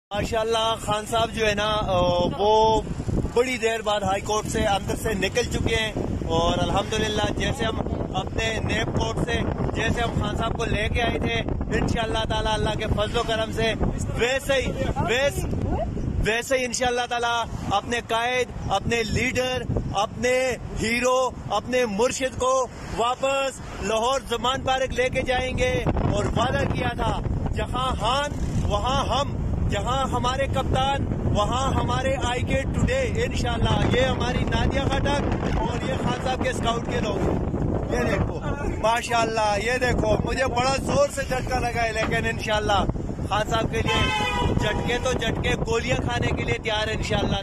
माशाल्लाह खान साहब जो है ना वो बड़ी देर बाद हाई कोर्ट से अंदर से निकल चुके हैं और अल्हम्दुलिल्लाह जैसे हम अपने नेब कोर्ट से जैसे हम खान साहब को लेके आए थे इंशाअल्लाह ताला अल्लाह के फजलो करम से वैसे ही इंशाअल्लाह ताला अपने कायद, अपने लीडर, अपने हीरो, अपने मुर्शिद को वापस लाहौर ज़मान पार्क लेके जाएंगे। और वादा किया था जहां हान वहां हम, जहां हमारे कप्तान वहां हमारे IK टुडे इंशाल्लाह। ये हमारी नादिया खटक और ये खान साहब के स्काउट के लोग, ये देखो माशाल्लाह, ये देखो मुझे बड़ा जोर से झटका लगा है लेकिन इंशाल्लाह खान साहब के लिए झटके तो झटके, गोलियां खाने के लिए तैयार है इंशाल्लाह।